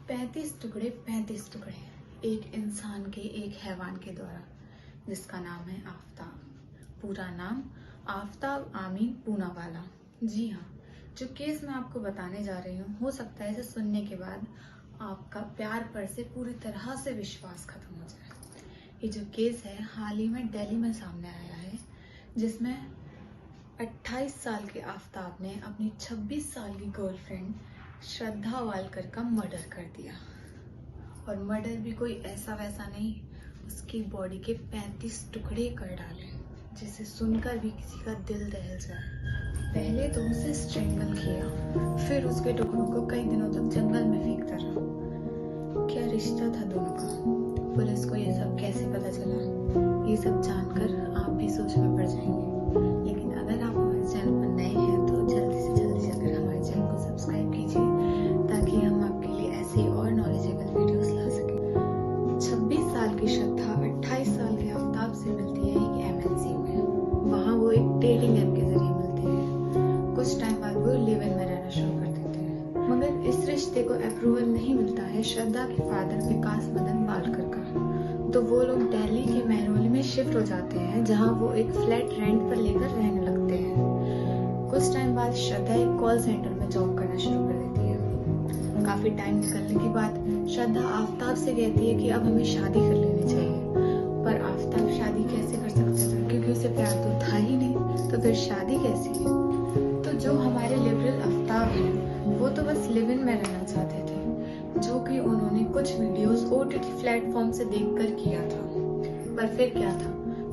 35 टुकड़े 35 टुकड़े एक इंसान के एक हैवान के द्वारा, जिसका नाम है आफ्ताब। पूरा नाम आफ्ताब आमीन पूनावाला। जी हाँ, जो केस मैं आपको बताने जा रही हूँ, हो सकता है इसे सुनने के बाद आपका प्यार पर से पूरी तरह से विश्वास खत्म हो जाए। ये जो केस है हाल ही में दिल्ली में सामने आया है, जिसमें 28 साल के आफ्ताब ने अपनी 26 साल की गर्लफ्रेंड श्रद्धा वालकर का मर्डर कर दिया। और मर्डर भी कोई ऐसा वैसा नहीं, उसकी बॉडी के 35 टुकड़े कर डाले, जिसे सुनकर भी किसी का दिल दहल जाए। पहले तो उसे स्ट्रेंगल किया, फिर उसके टुकड़ों को कई दिनों तक जंगल में फेंकता रहा। क्या रिश्ता था दोनों का? पुलिस को ये सब कैसे पता चला? ये सब जानकर आप भी सोच में पड़ जाएंगे। लेकिन अगर आप हमारे चैनल पर नए हैं तो जल्दी से जल्दी जाकर हमारे चैनल को सब्सक्राइब कीजिए, ताकि हम आपके लिए ऐसे ही और नॉलेजेबल वीडियोस ला सकें। 26 साल की श्रद्धा 28 साल के आफ्ताब से मिलती है एक एमएनसी में। वहाँ वो एक डेटिंग ऐप के जरिए मिलते हैं। कुछ टाइम बाद वो लिव इन में रहना शुरू कर देते हैं, मगर इस रिश्ते को अप्रूवल नहीं मिलता है श्रद्धा के फादर विकास मदन वालकर का। तो वो लोग दिल्ली के महरौली में शिफ्ट हो जाते हैं, जहाँ वो एक फ्लैट रेंट पर लेकर रहने लगते हैं। कुछ टाइम बाद श्रद्धा एक कॉल सेंटर में जॉब करना शुरू कर देती है। काफी टाइम निकलने के बाद श्रद्धा आफ्ताब से कहती है कि अब हमें शादी कर लेनी चाहिए। पर आफ्ताब शादी कैसे कर सकता था, क्योंकि उसे प्यार तो था ही नहीं, तो फिर शादी कैसी? तो जो हमारे लिबरल आफ्ताब हैं, वो तो बस लिव इन में रहना चाहते थे, जो कि उन्होंने कुछ वीडियोस ओटीटी प्लेटफॉर्म से देखकर किया था। पर फिर क्या था,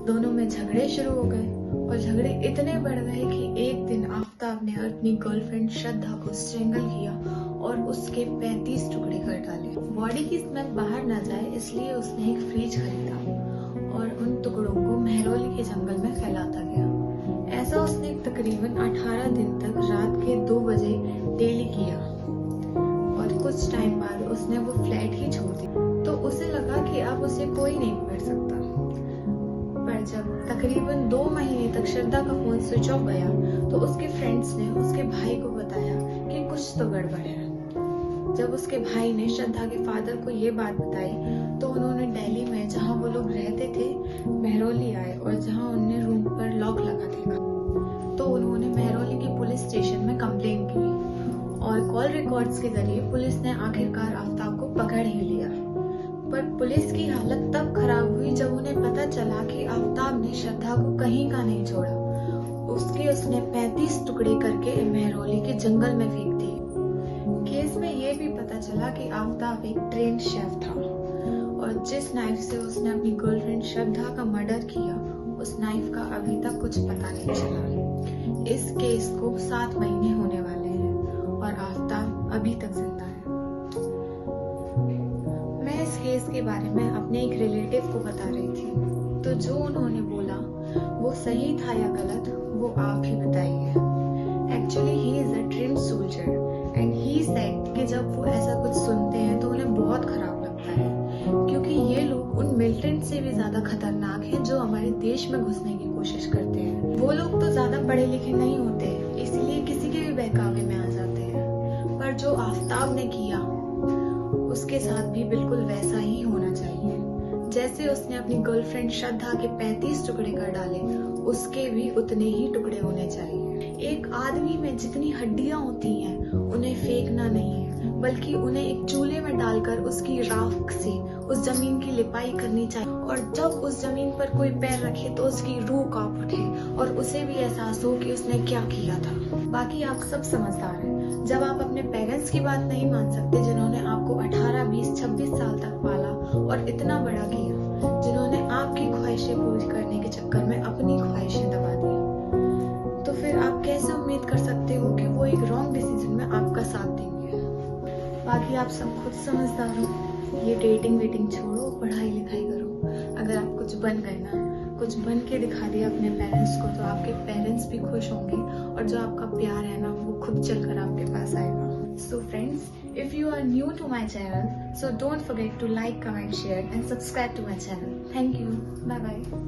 दोनों में झगड़े शुरू हो गए, और झगड़े इतने बढ़ गए कि एक दिन आफ्ताब ने अपनी गर्लफ्रेंड श्रद्धा को स्ट्रेंगल किया और उसके 35 टुकड़े कर डाले। बॉडी की स्मेल बाहर ना जाए इसलिए उसने एक फ्रिज खरीदा और उन टुकड़ों को महरौली के जंगल में फैलाता गया। ऐसा उसने तकरीबन 18 दिन तक रात के 2 बजे डेली किया, और कुछ टाइम बाद उसने वो फ्लैट ही छोड़ दी। तो उसे लगा कि अब उसे कोई नहीं पकड़ सकता। पर जब तकरीबन 2 महीने तक श्रद्धा का फोन स्विच ऑफ गया, तो उसके फ्रेंड्स ने उसके भाई को बताया कि कुछ तो गड़बड़ है। जब उसके भाई ने श्रद्धा के फादर को ये बात बताई, तो उन्होंने दिल्ली में जहाँ वो लोग रहते थे महरौली आए, और जहाँ उन्होंने रूम पर लॉक लगा देखा, तो उन्होंने महरौली की पुलिस स्टेशन में कंप्लेन की, और कॉल रिकॉर्ड्स के जरिए पुलिस ने आखिरकार आफ्ताब को पकड़ ही लिया। पर पुलिस की हालत तब खराब हुई जब उन्हें पता चला कि आफ्ताब ने श्रद्धा को कहीं का नहीं छोड़ा। उसने 35 टुकड़े करके महरौली के जंगल में फेंक दिए। केस में ये भी पता चला कि आफ्ताब एक ट्रेंड शेफ था, और जिस नाइफ से उसने अपनी गर्लफ्रेंड श्रद्धा का मर्डर किया, उस नाइफ का अभी तक कुछ पता नहीं चला। इस केस को 7 महीने होने वाले हैं, और आफ्ताब अभी तक जिंदा है। मैं इस केस के बारे में अपने एक रिलेटिव को बता रही थी, तो जो उन्होंने बोला वो सही था या गलत, वो आप ही बताइए। Actually he is a trend soldier, and he said कि जब वो ऐसा कुछ सुनते हैं तो उन्हें बहुत खराब लगता है, क्योंकि ये लोग उन मिलिटेंट से भी ज्यादा खतरनाक हैं जो हमारे देश में घुसने की कोशिश करते हैं। वो लोग तो ज्यादा पढ़े लिखे नहीं होते, इसलिए किसी के भी बहकावे में आ जाते हैं। पर जो आफ्ताब ने किया, उसके साथ भी बिल्कुल वैसा ही होना चाहिए। जैसे उसने अपनी गर्लफ्रेंड श्रद्धा के 35 टुकड़े कर डाले, उसके भी उतने ही टुकड़े होने चाहिए। एक आदमी में जितनी हड्डियां होती हैं, उन्हें फेंकना नहीं है, बल्कि उन्हें एक चूल्हे में डालकर उसकी राख से उस जमीन की लिपाई करनी चाहिए, और जब उस जमीन पर कोई पैर रखे तो उसकी रूह कांप उठे, और उसे भी एहसास हो कि उसने क्या किया था। बाकी आप सब समझदार हैं। जब आप अपने पेरेंट्स की बात नहीं मान सकते, जिन्होंने आपको 18, 20, 26 साल तक पाला और इतना बड़ा किया, जिन्होंने आपकी ख्वाहिशें पूरी करने के चक्कर में अपनी ख्वाहिशें दबा दी, तो फिर आप कैसे उम्मीद कर सकते हो कि वो एक रॉन्ग डिसीजन में आपका साथ देंगे? बाकी आप सब खुद समझदार हो। ये डेटिंग वेटिंग छोड़ो, पढ़ाई लिखाई करो। अगर आप कुछ बन गए ना, कुछ बन के दिखा दिया अपने पेरेंट्स को, तो आपके पेरेंट्स भी खुश होंगे, और जो आपका प्यार है ना, वो खुद चलकर आपके पास आएगा। So friends, if you are new to my channel, so don't forget to like, comment, share and subscribe to my channel. Thank you. Bye bye.